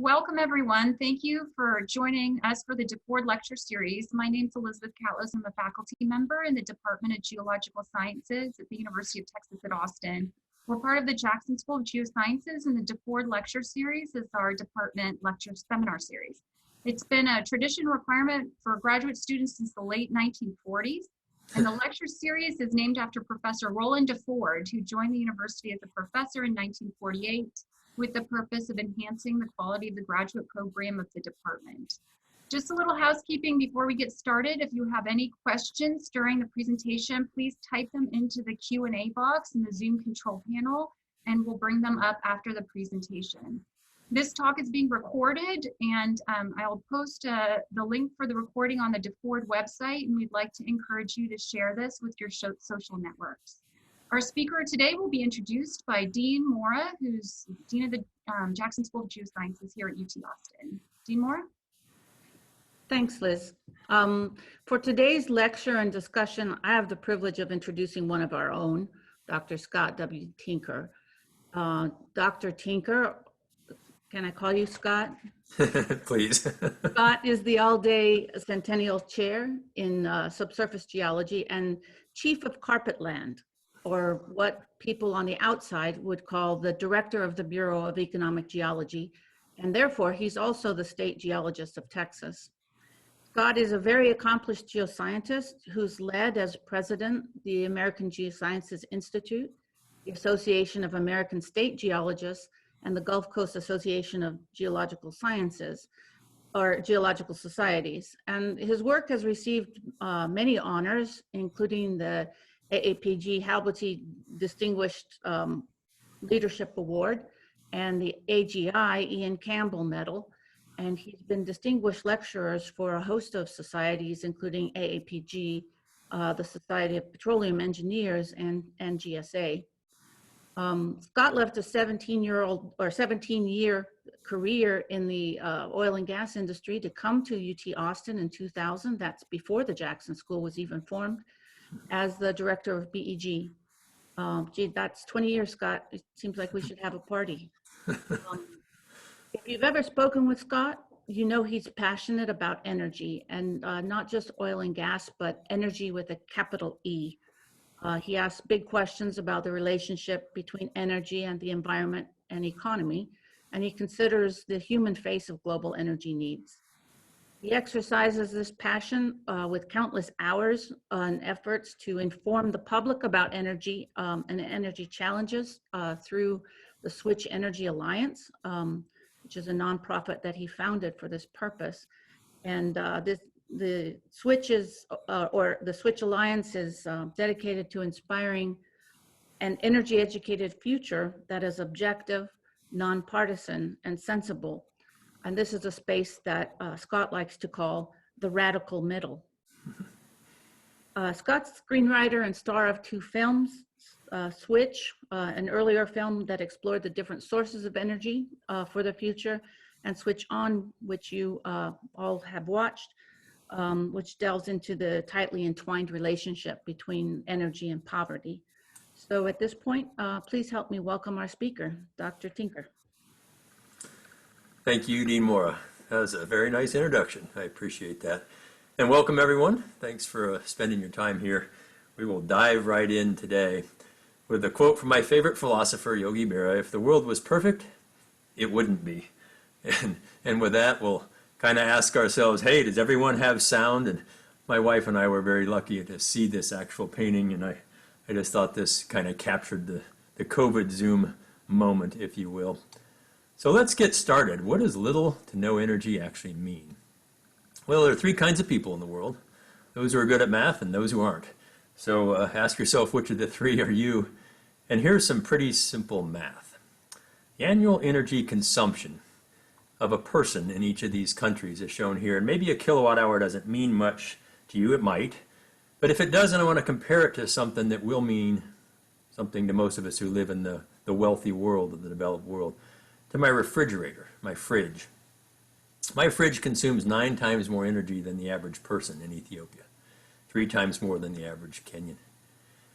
Welcome, everyone. Thank you for joining us for the DeFord Lecture Series. My name is Elizabeth Catlis. I'm a faculty member in the Department of Geological Sciences at the University of Texas at Austin. We're part of the Jackson School of Geosciences, and the DeFord Lecture Series is our department lecture seminar series. It's been a tradition requirement for graduate students since the late 1940s, and the lecture series is named after Professor Roland DeFord, who joined the university as a professor in 1948 with the purpose of enhancing the quality of the graduate program of the department. Just a little housekeeping before we get started. If you have any questions during the presentation, please type them into the Q&A box in the Zoom control panel, and we'll bring them up after the presentation. This talk is being recorded, and I'll post the link for the recording on the DeFord website, and we'd like to encourage you to share this with your social networks. Our speaker today will be introduced by Dean Mora, who's Dean of the Jackson School of Geosciences here at UT Austin. Dean Mora? Thanks, Liz. For today's lecture and discussion, I have the privilege of introducing one of our own, Dr. Scott W. Tinker. Dr. Tinker, can I call you Scott? Please. Scott is the all-day Centennial Chair in Subsurface Geology and Chief of Carpetland, or what people on the outside would call the Director of the Bureau of Economic Geology, and therefore he's also the State Geologist of Texas. Scott is a very accomplished geoscientist who's led as president the American Geosciences Institute, the Association of American State Geologists, and the Gulf Coast Association of Geological Sciences, or Geological Societies. And his work has received many honors, including the AAPG Halbity Distinguished Leadership Award and the AGI Ian Campbell Medal. And he's been distinguished lecturers for a host of societies, including AAPG, the Society of Petroleum Engineers, and GSA. Scott left a 17-year career in the oil and gas industry to come to UT Austin in 2000. That's before the Jackson School was even formed, as the director of BEG. Gee, that's 20 years, Scott. It seems like we should have a party. If you've ever spoken with Scott, you know he's passionate about energy, and not just oil and gas, but energy with a capital E. He asks big questions about the relationship between energy and the environment and economy, and he considers the human face of global energy needs. He exercises this passion with countless hours and efforts to inform the public about energy and energy challenges through the Switch Energy Alliance, which is a nonprofit that he founded for this purpose. And the Switch Alliance is dedicated to inspiring an energy-educated future that is objective, nonpartisan, and sensible. And this is a space that Scott likes to call the radical middle. Scott's screenwriter and star of two films, Switch, an earlier film that explored the different sources of energy for the future, and Switch On, which you all have watched, which delves into the tightly entwined relationship between energy and poverty. So at this point, please help me welcome our speaker, Dr. Tinker. Thank you, Dean Mora. That was a very nice introduction. I appreciate that. And welcome, everyone. Thanks for spending your time here. We will dive right in today with a quote from my favorite philosopher, Yogi Berra: "If the world was perfect, it wouldn't be." And with that, we'll kind of ask ourselves, hey, does everyone have sound? And my wife and I were very lucky to see this actual painting, and I just thought this kind of captured the COVID Zoom moment, if you will. So let's get started. What does little to no energy actually mean? Well, there are three kinds of people in the world: those who are good at math and those who aren't. So ask yourself, which of the three are you? And here's some pretty simple math. The annual energy consumption of a person in each of these countries is shown here. And maybe a kilowatt hour doesn't mean much to you, it might. But if it doesn't, I want to compare it to something that will mean something to most of us who live in the wealthy world, of the developed world. To my refrigerator, my fridge. My fridge consumes 9 times more energy than the average person in Ethiopia, 3 times more than the average Kenyan.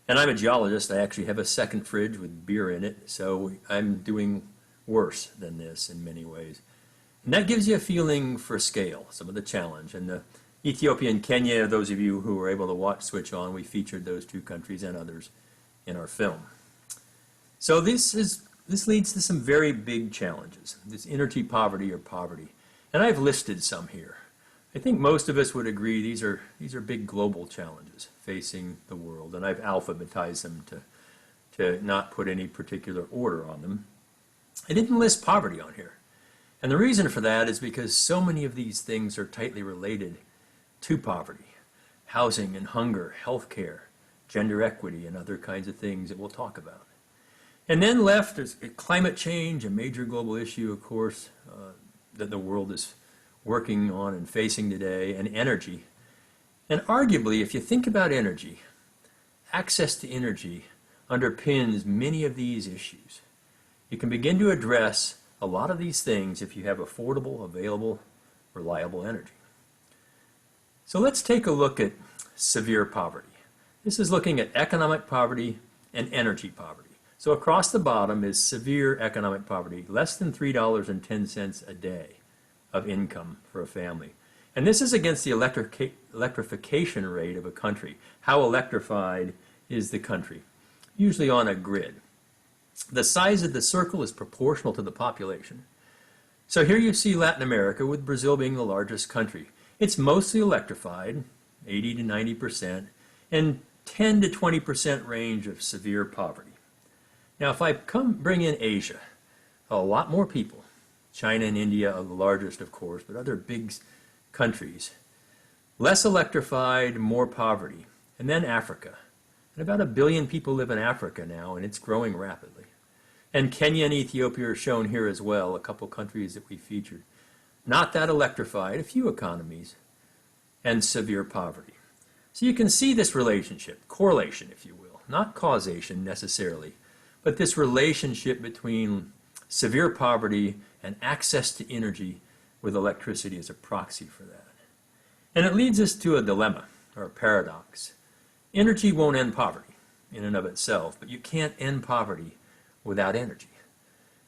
And I'm a geologist. I actually have a second fridge with beer in it, so I'm doing worse than this in many ways. And that gives you a feeling for scale, some of the challenge. And Ethiopia and Kenya, those of you who were able to watch Switch On, we featured those two countries and others in our film. So this leads to some very big challenges, this energy poverty or poverty. And I've listed some here. I think most of us would agree these are big global challenges facing the world, and I've alphabetized them to not put any particular order on them. I didn't list poverty on here. And the reason for that is because so many of these things are tightly related to poverty. Housing and hunger, healthcare, gender equity, and other kinds of things that we'll talk about. And then left is climate change, a major global issue, of course, that the world is working on and facing today, and energy. And arguably, if you think about energy, access to energy underpins many of these issues. You can begin to address a lot of these things if you have affordable, available, reliable energy. So let's take a look at severe poverty. This is looking at economic poverty and energy poverty. So across the bottom is severe economic poverty, less than $3.10 a day of income for a family. And this is against the electrification rate of a country. How electrified is the country? Usually on a grid. The size of the circle is proportional to the population. So here you see Latin America, with Brazil being the largest country. It's mostly electrified, 80 to 90%, and 10 to 20% range of severe poverty. Now if I bring in Asia, a lot more people. China and India are the largest, of course, but other big countries. Less electrified, more poverty. And then Africa. And about 1 billion people live in Africa now, and it's growing rapidly. And Kenya and Ethiopia are shown here as well, a couple countries that we featured. Not that electrified, a few economies, and severe poverty. So you can see this relationship, correlation, if you will, not causation necessarily, but this relationship between severe poverty and access to energy with electricity as a proxy for that. And it leads us to a dilemma, or a paradox. Energy won't end poverty in and of itself, but you can't end poverty without energy.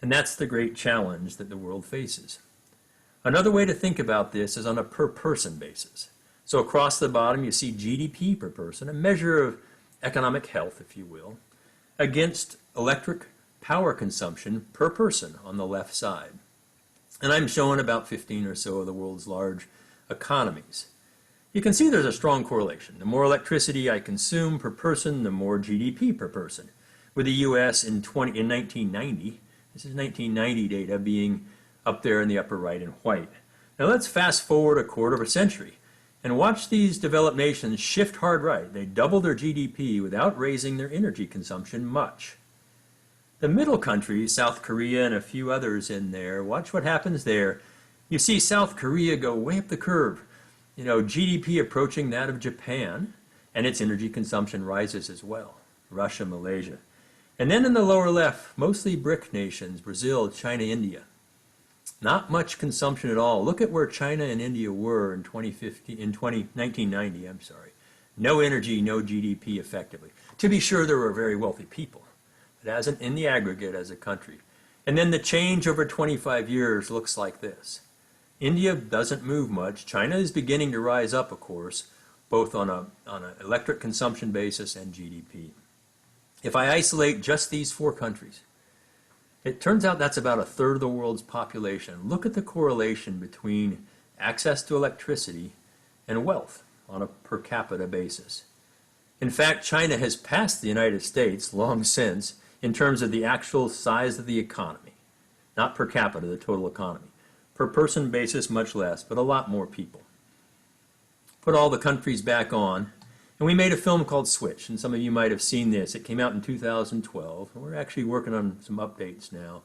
And that's the great challenge that the world faces. Another way to think about this is on a per person basis. So across the bottom you see GDP per person, a measure of economic health, if you will, against electric power consumption per person on the left side. And I'm showing about 15 or so of the world's large economies. You can see there's a strong correlation. The more electricity I consume per person, the more GDP per person. With the U.S. in 1990, this is 1990 data, being up there in the upper right in white. Now let's fast forward a quarter of a century and watch these developed nations shift hard right. They double their GDP without raising their energy consumption much. The middle countries, South Korea and a few others in there, watch what happens there. You see South Korea go way up the curve. You know, GDP approaching that of Japan, and its energy consumption rises as well. Russia, Malaysia. And then in the lower left, mostly BRIC nations, Brazil, China, India. Not much consumption at all. Look at where China and India were in 1990, I'm sorry. No energy, no GDP effectively. To be sure, there were very wealthy people, but as in the aggregate as a country. And then the change over 25 years looks like this. India doesn't move much. China is beginning to rise up, of course, both on an electric consumption basis and GDP. If I isolate just these 4 countries, it turns out that's about 1/3 of the world's population. Look at the correlation between access to electricity and wealth on a per capita basis. In fact, China has passed the United States long since in terms of the actual size of the economy, not per capita, the total economy. Per person basis, much less, but a lot more people. Put all the countries back on, and we made a film called Switch, and some of you might have seen this. It came out in 2012, and we're actually working on some updates now.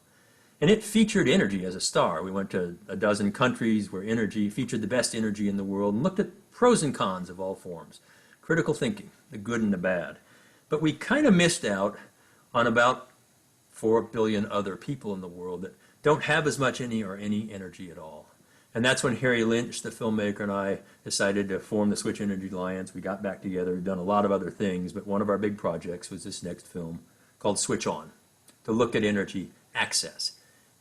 And it featured energy as a star. We went to a dozen countries where energy featured the best energy in the world and looked at pros and cons of all forms. Critical thinking, the good and the bad. But we kind of missed out on about 4 billion other people in the world that don't have as much any energy at all. And that's when Harry Lynch, the filmmaker, and I decided to form the Switch Energy Alliance. We got back together, we've done a lot of other things, but one of our big projects was this next film called Switch On, to look at energy access,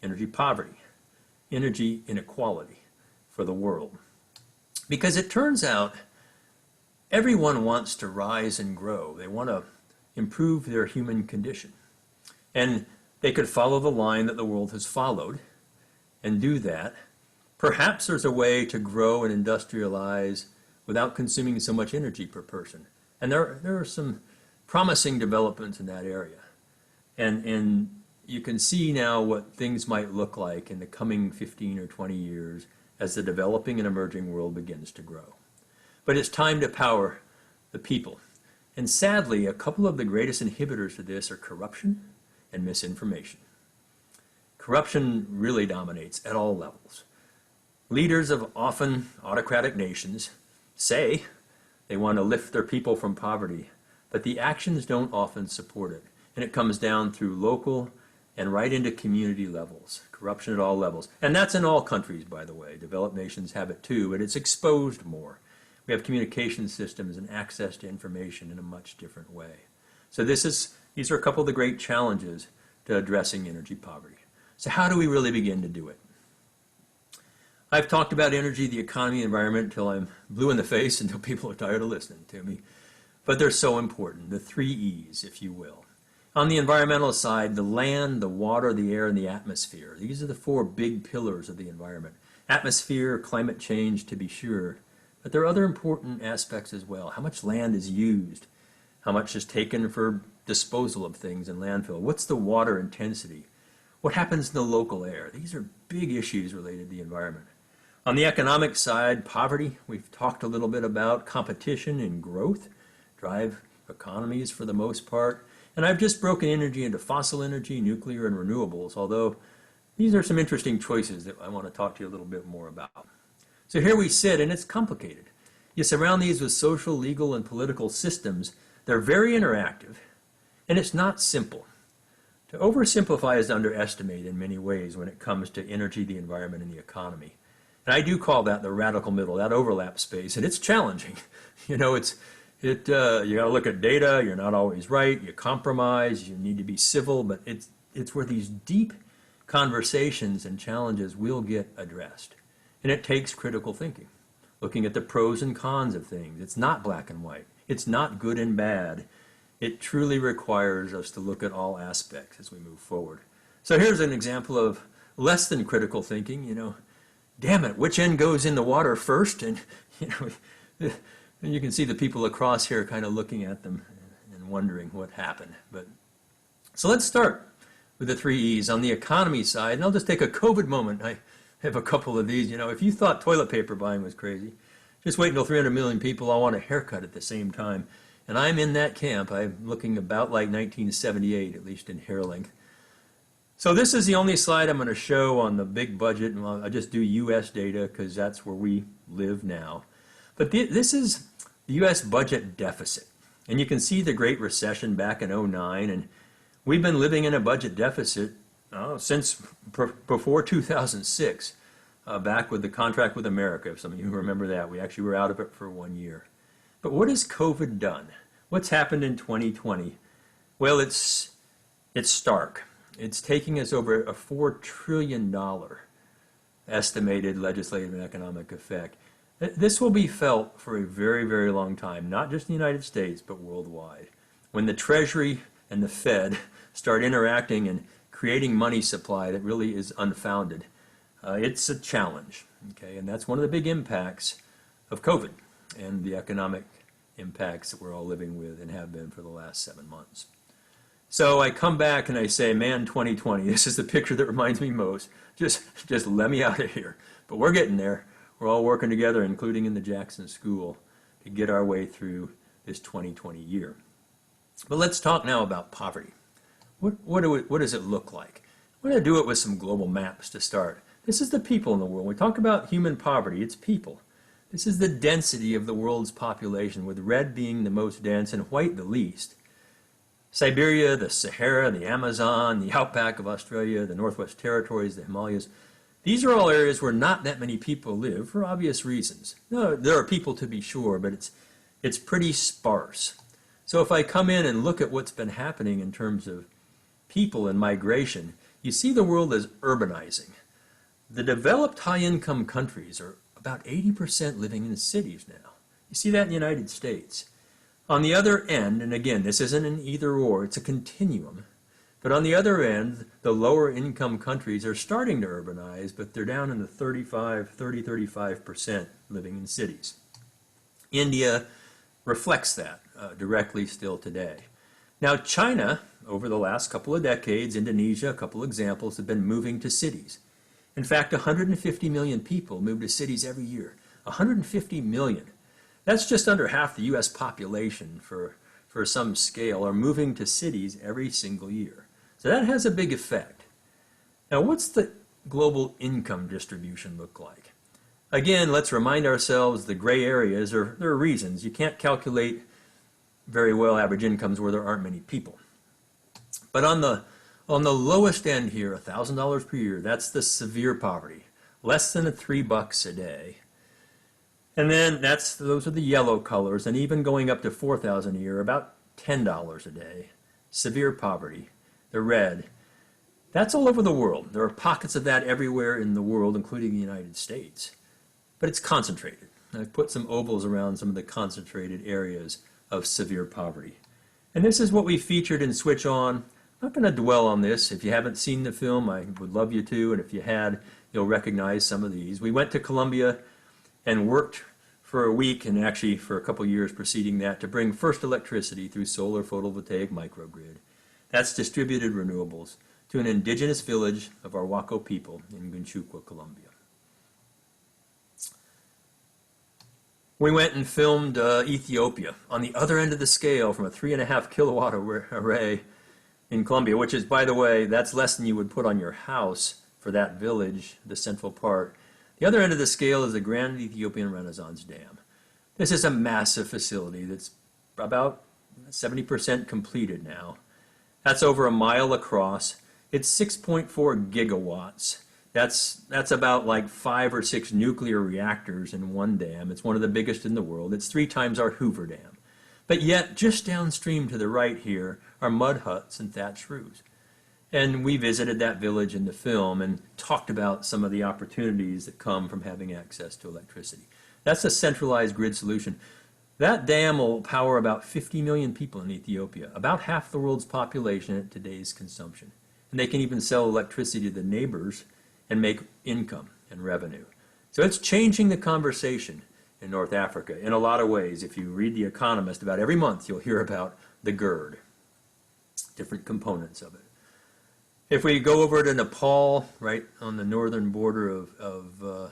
energy poverty, energy inequality for the world. Because it turns out everyone wants to rise and grow. They want to improve their human condition. And they could follow the line that the world has followed and do that. Perhaps there's a way to grow and industrialize without consuming so much energy per person. And there are some promising developments in that area. And you can see now what things might look like in the coming 15 or 20 years as the developing and emerging world begins to grow. But it's time to power the people. And sadly, a couple of the greatest inhibitors to this are corruption and misinformation. Corruption really dominates at all levels. Leaders of often autocratic nations say they want to lift their people from poverty, but the actions don't often support it. And it comes down through local and right into community levels, corruption at all levels. And that's in all countries, by the way. Developed nations have it too, but it's exposed more. We have communication systems and access to information in a much different way. So these are a couple of the great challenges to addressing energy poverty. So how do we really begin to do it? I've talked about energy, the economy, environment until I'm blue in the face, until people are tired of listening to me. But they're so important, the 3 E's, if you will. On the environmental side, the land, the water, the air, and the atmosphere. These are the 4 big pillars of the environment. Atmosphere, climate change, to be sure. But there are other important aspects as well. How much land is used? How much is taken for disposal of things in landfill? What's the water intensity? What happens in the local air? These are big issues related to the environment. On the economic side, poverty, we've talked a little bit about competition and growth, drive economies for the most part. And I've just broken energy into fossil energy, nuclear, and renewables, although these are some interesting choices that I want to talk to you a little bit more about. So here we sit, and it's complicated. You surround these with social, legal, and political systems. They're very interactive, and it's not simple. To oversimplify is to underestimate in many ways when it comes to energy, the environment, and the economy. And I do call that the radical middle, that overlap space, and it's challenging. You know, you got to look at data. You're not always right. You compromise. You need to be civil, but it's where these deep conversations and challenges will get addressed. And it takes critical thinking, looking at the pros and cons of things. It's not black and white. It's not good and bad. It truly requires us to look at all aspects as we move forward. So here's an example of less than critical thinking. You know, damn it, which end goes in the water first? And and you can see the people across here kind of looking at them and wondering what happened. So let's start with the 3 E's. On the economy side, and I'll just take a COVID moment. I have a couple of these. You know, if you thought toilet paper buying was crazy, just wait until 300 million people all want a haircut at the same time. And I'm in that camp. I'm looking about like 1978, at least in hair length. So this is the only slide I'm going to show on the big budget. And I'll just do U.S. data because that's where we live now. But this is the U.S. budget deficit. And you can see the Great Recession back in 2009. And we've been living in a budget deficit since before 2006, back with the contract with America, if some of you remember that. We actually were out of it for 1 year. But what has COVID done? What's happened in 2020? Well, it's stark. It's taking us over a $4 trillion estimated legislative and economic effect. This will be felt for a very, very long time, not just in the United States, but worldwide. When the Treasury and the Fed start interacting and creating money supply that really is unfounded, it's a challenge, okay? And that's one of the big impacts of COVID and the economic impacts that we're all living with and have been for the last 7 months. So I come back and I say, man, 2020, this is the picture that reminds me most. Just let me out of here. But we're getting there. We're all working together, including in the Jackson School, to get our way through this 2020 year. But let's talk now about poverty. What does it look like? I'm going to do it with some global maps to start. This is the people in the world. When we talk about human poverty, it's people. This is the density of the world's population, with red being the most dense and white the least. Siberia, the Sahara, the Amazon, the outback of Australia, the Northwest Territories, the Himalayas. These are all areas where not that many people live for obvious reasons. No, there are people to be sure, but it's pretty sparse. So if I come in and look at what's been happening in terms of people and migration, you see the world as urbanizing. the developed high-income countries are about 80% living in cities now. You see that in the United States. On the other end, and again, this isn't an either or, it's a continuum, but on the other end, the lower income countries are starting to urbanize, but they're down in the 35% living in cities. India reflects that directly still today. Now, China, over the last couple of decades, Indonesia, a couple examples, have been moving to cities. In fact, 150 million people move to cities every year. 150 million. That's just under half the U.S. population for some scale are moving to cities every single year. So that has a big effect. Now, what's the global income distribution look like? Again, let's remind ourselves the gray areas there are reasons. You can't calculate very well average incomes where there aren't many people. But on the lowest end here, $1,000 per year, that's the severe poverty, less than $3 a day. And then those are the yellow colors, and even going up to $4,000 a year, about $10 a day. Severe poverty, the red. That's all over the world. There are pockets of that everywhere in the world, including the United States. But it's concentrated. I've put some ovals around some of the concentrated areas of severe poverty. And this is what we featured in Switch On. I'm not going to dwell on this. If you haven't seen the film, I would love you to, and if you had, you'll recognize some of these. We went to Colombia and worked for a week, and actually for a couple years preceding that, to bring first electricity through solar photovoltaic microgrid. That's distributed renewables to an indigenous village of Arhuaco people in Gunchukwa, Colombia. We went and filmed Ethiopia on the other end of the scale from a 3.5 kilowatt array in Colombia, which is, by the way, that's less than you would put on your house for that village, the central part. The other end of the scale is the Grand Ethiopian Renaissance Dam. This is a massive facility that's about 70% completed now. That's over a mile across. It's 6.4 gigawatts. That's about like 5 or 6 nuclear reactors in one dam. It's one of the biggest in the world. It's 3 times our Hoover Dam. But yet, just downstream to the right here are mud huts and thatched roofs. And we visited that village in the film and talked about some of the opportunities that come from having access to electricity. That's a centralized grid solution. That dam will power about 50 million people in Ethiopia, about half the world's population at today's consumption. And they can even sell electricity to the neighbors and make income and revenue. So it's changing the conversation in North Africa in a lot of ways. If you read The Economist, about every month you'll hear about the GERD, different components of it. If we go over to Nepal, right on the northern border of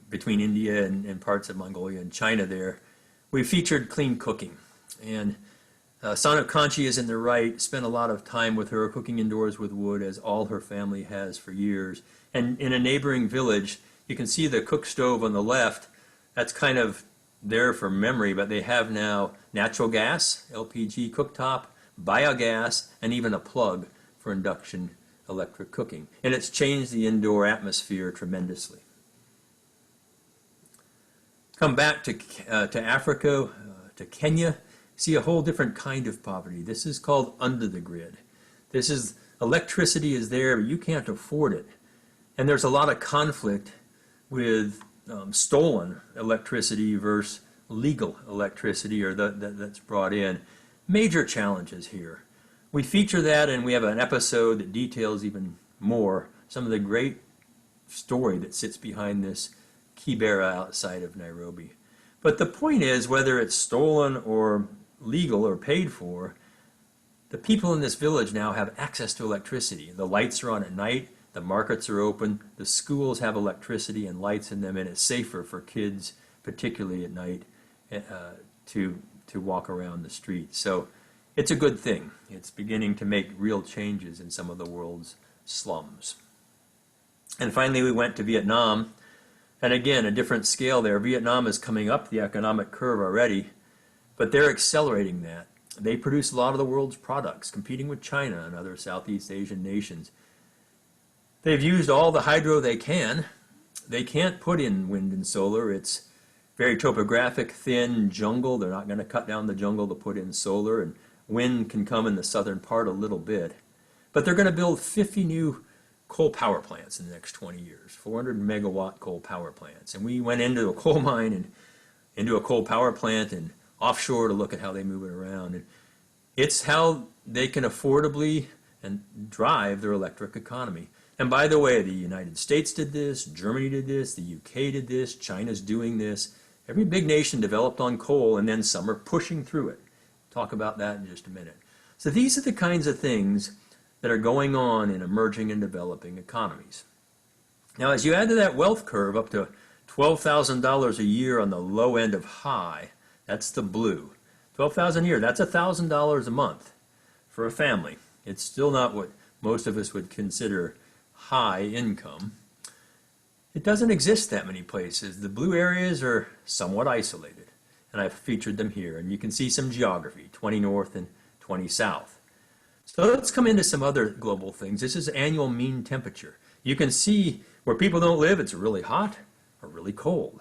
between India and parts of Mongolia and China there, we featured clean cooking. And Sonam Kanchi is in the right, spent a lot of time with her cooking indoors with wood, as all her family has for years. And in a neighboring village, you can see the cook stove on the left. That's kind of there for memory, but they have now natural gas, LPG cooktop, biogas, and even a plug for induction electric cooking. And it's changed the indoor atmosphere tremendously. Come back to Africa, to Kenya, see a whole different kind of poverty. This is called under the grid. This is, electricity is there, but you can't afford it. And there's a lot of conflict with stolen electricity versus legal electricity or that's brought in. Major challenges here. We feature that, and we have an episode that details even more some of the great story that sits behind this Kibera outside of Nairobi. But the point is, whether it's stolen or legal or paid for, the people in this village now have access to electricity. The lights are on at night, the markets are open, the schools have electricity and lights in them, and it's safer for kids, particularly at night, to walk around the streets. So it's a good thing. It's beginning to make real changes in some of the world's slums. And finally, we went to Vietnam. And again, a different scale there. Vietnam is coming up the economic curve already, but they're accelerating that. They produce a lot of the world's products, competing with China and other Southeast Asian nations. They've used all the hydro they can. They can't put in wind and solar. It's very topographic, thin jungle. They're not going to cut down the jungle to put in solar, and wind can come in the southern part a little bit. But they're going to build 50 new coal power plants in the next 20 years, 400 megawatt coal power plants. And we went into a coal mine and into a coal power plant and offshore to look at how they move it around. And it's how they can affordably and drive their electric economy. And by the way, the United States did this, Germany did this, the UK did this, China's doing this. Every big nation developed on coal, and then some are pushing through it. Talk about that in just a minute. So these are the kinds of things that are going on in emerging and developing economies. Now, as you add to that wealth curve up to $12,000 a year on the low end of high, that's the blue. $12,000 a year, that's $1,000 a month for a family. It's still not what most of us would consider high income. It doesn't exist that many places. The blue areas are somewhat isolated, and I've featured them here. And you can see some geography, 20 north and 20 south. So let's come into some other global things. This is annual mean temperature. You can see where people don't live, it's really hot or really cold.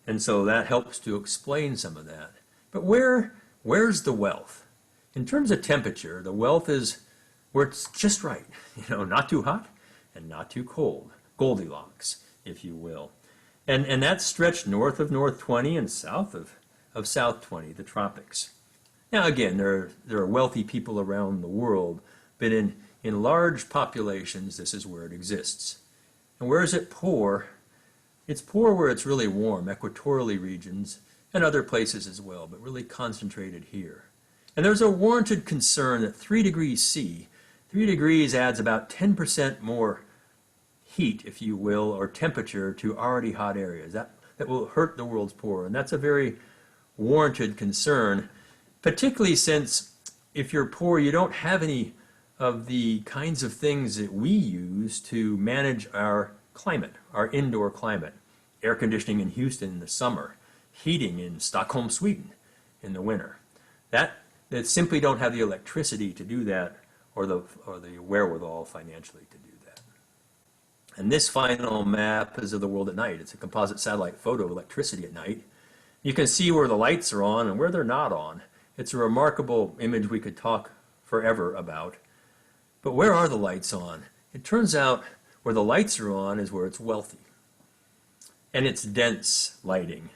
And so that helps to explain some of that. But where's the wealth? In terms of temperature, the wealth is where it's just right. Not too hot and not too cold. Goldilocks, if you will. And that's stretched north of North 20 and south of South 20, the tropics. Now again, there are wealthy people around the world, but in large populations, this is where it exists. And where is it poor? It's poor where it's really warm, equatorially regions, and other places as well, but really concentrated here. And there's a warranted concern that 3 degrees C, 3 degrees adds about 10% more heat, if you will, or temperature to already hot areas. That will hurt the world's poor, and that's a very warranted concern, particularly since if you're poor, you don't have any of the kinds of things that we use to manage our climate, our indoor climate. Air conditioning in Houston in the summer, heating in Stockholm, Sweden in the winter. That simply don't have the electricity to do that or the wherewithal financially to do that. And this final map is of the world at night. It's a composite satellite photo of electricity at night. You can see where the lights are on and where they're not on. It's a remarkable image we could talk forever about. But where are the lights on? It turns out where the lights are on is where it's wealthy. And it's dense lighting.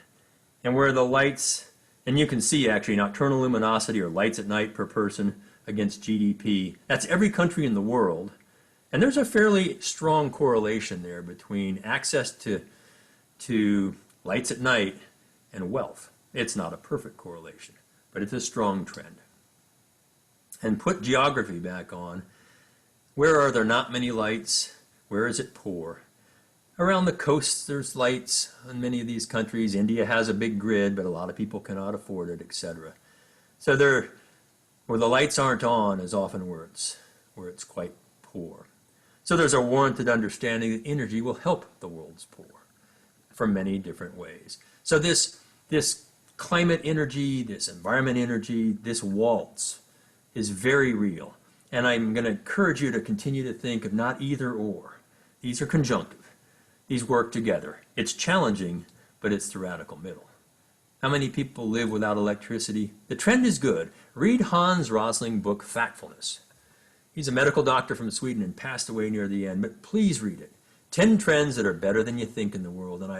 And where the lights, and you can see actually nocturnal luminosity or lights at night per person against GDP. That's every country in the world. And there's a fairly strong correlation there between access to lights at night and wealth. It's not a perfect correlation, but it's a strong trend. And put geography back on. Where are there not many lights? Where is it poor? Around the coasts, there's lights in many of these countries. India has a big grid, but a lot of people cannot afford it, etc. So where the lights aren't on is often where it's quite poor. So there's a warranted understanding that energy will help the world's poor from many different ways. So this climate energy, this environment energy, this waltz is very real. And I'm going to encourage you to continue to think of not either or. These are conjunctive. These work together. It's challenging, but it's the radical middle. How many people live without electricity? The trend is good. Read Hans Rosling's book, Factfulness. He's a medical doctor from Sweden and passed away near the end, but please read it. 10 trends that are better than you think in the world, and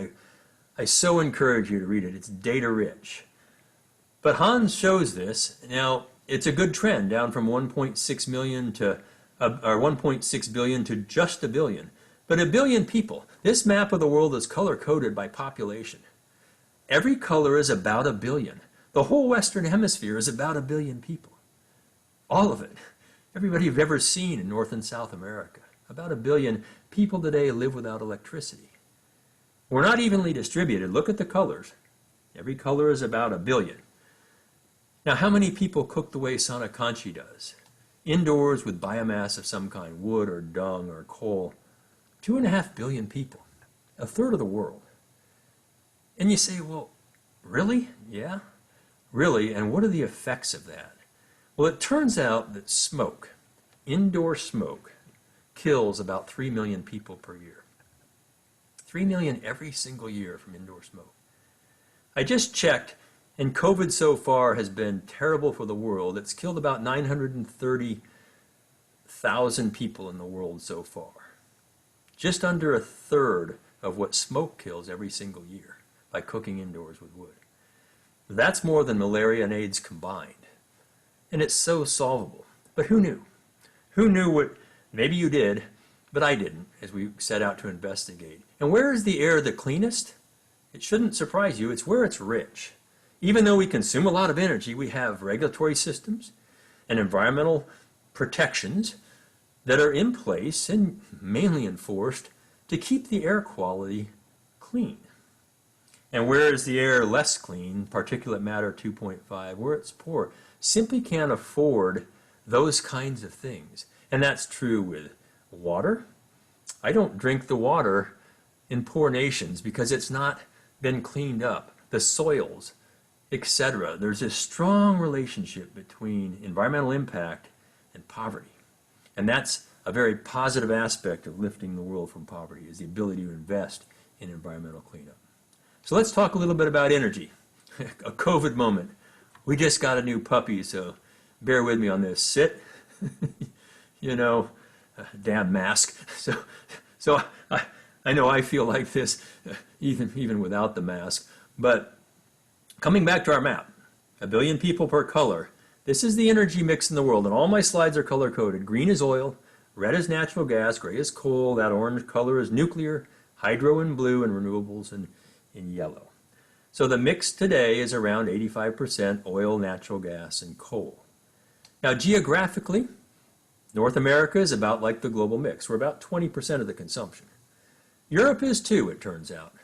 I so encourage you to read it. It's data rich. But Hans shows this. Now, it's a good trend, down from 1.6 million to, or 1.6 billion to just a billion. But a billion people. This map of the world is color-coded by population. Every color is about a billion. The whole Western Hemisphere is about a billion people. All of it. Everybody you've ever seen in North and South America. About a billion people today live without electricity. We're not evenly distributed. Look at the colors. Every color is about a billion. Now, how many people cook the way Sanakanchi does? Indoors with biomass of some kind, wood or dung or coal. 2.5 billion people, a third of the world. And you say, well, really? Yeah, really. And what are the effects of that? Well, it turns out that smoke, indoor smoke, kills about 3 million people per year. 3 million every single year from indoor smoke. I just checked, and COVID so far has been terrible for the world. It's killed about 930,000 people in the world so far. just under a third of what smoke kills every single year by cooking indoors with wood. That's more than malaria and AIDS combined. And it's so solvable. But who knew? Who knew what, maybe you did, but I didn't, as we set out to investigate. And where is the air the cleanest? It shouldn't surprise you, it's where it's rich. Even though we consume a lot of energy, we have regulatory systems and environmental protections that are in place and mainly enforced to keep the air quality clean. And where is the air less clean, particulate matter 2.5, where it's poor, simply can't afford those kinds of things. And that's true with water. I don't drink the water in poor nations because it's not been cleaned up. The soils, etc. There's a strong relationship between environmental impact and poverty. And that's a very positive aspect of lifting the world from poverty, is the ability to invest in environmental cleanup. So let's talk a little bit about energy. A COVID moment. We just got a new puppy, so bear with me on this. Sit. You know, damn mask. So I know I feel like this even without the mask. But coming back to our map, 1 billion people per color. This is the energy mix in the world, and all my slides are color-coded. Green is oil, red is natural gas, gray is coal, that orange color is nuclear, hydro in blue, and renewables in yellow. So the mix today is around 85% oil, natural gas, and coal. Now geographically, North America is about like the global mix. We're about 20% of the consumption. Europe is too, it turns out.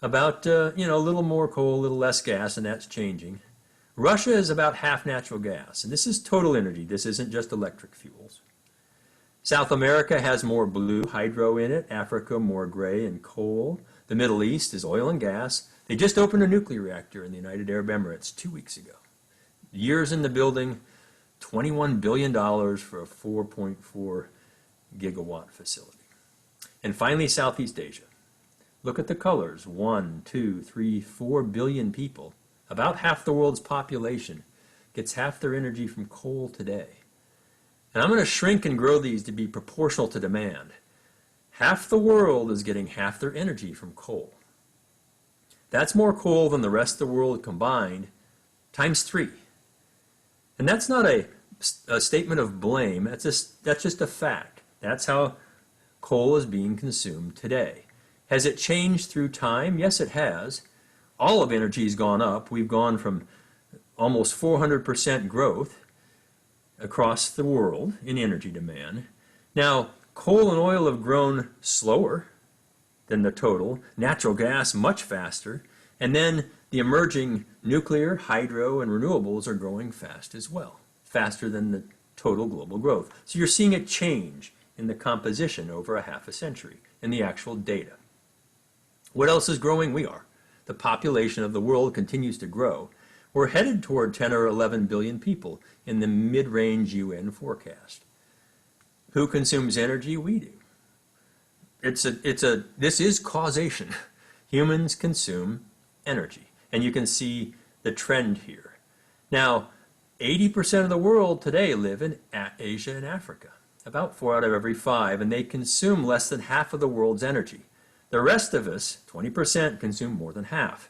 About, a little more coal, a little less gas, and that's changing. Russia is about half natural gas, and this is total energy. This isn't just electric fuels. South America has more blue hydro in it, Africa more gray and coal. The Middle East is oil and gas. They just opened a nuclear reactor in the United Arab Emirates 2 weeks ago. Years in the building, $21 billion for a 4.4 gigawatt facility. And finally, Southeast Asia. Look at the colors, 1, 2, 3, 4 billion people. About half the world's population gets half their energy from coal today. And I'm going to shrink and grow these to be proportional to demand. Half the world is getting half their energy from coal. That's more coal than the rest of the world combined, times 3. And that's not a statement of blame, that's just a fact. That's how coal is being consumed today. Has it changed through time? Yes, it has. All of energy has gone up. We've gone from almost 400% growth across the world in energy demand. Now, coal and oil have grown slower than the total, natural gas much faster, and then the emerging nuclear, hydro, and renewables are growing fast as well, faster than the total global growth. So you're seeing a change in the composition over a half a century in the actual data. What else is growing? We are. The population of the world continues to grow. We're headed toward 10 or 11 billion people in the mid-range UN forecast. Who consumes energy? We do. This is causation. Humans consume energy. And you can see the trend here. Now, 80% of the world today live in Asia and Africa. About 4 out of every 5, and they consume less than half of the world's energy. The rest of us, 20%, consume more than half.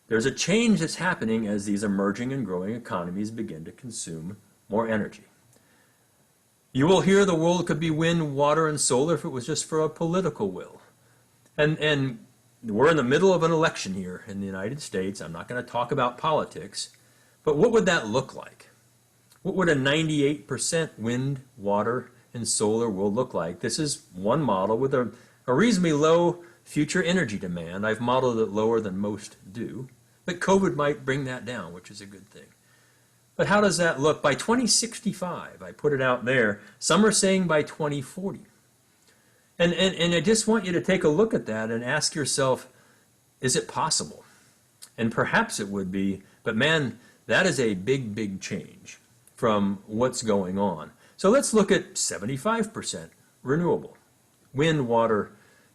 There's a change that's happening as these emerging and growing economies begin to consume more energy. You will hear the world could be wind, water, and solar if it was just for a political will. And we're in the middle of an election here in the United States. I'm not going to talk about politics, but what would that look like? What would a 98% wind, water, and solar world look like? This is one model with a reasonably low future energy demand. I've modeled it lower than most do, but COVID might bring that down, which is a good thing. But how does that look? By 2065, I put it out there. Some are saying by 2040. And I just want you to take a look at that and ask yourself, is it possible? And perhaps it would be, but man, that is a big, big change from what's going on. So let's look at 75% renewable, wind, water,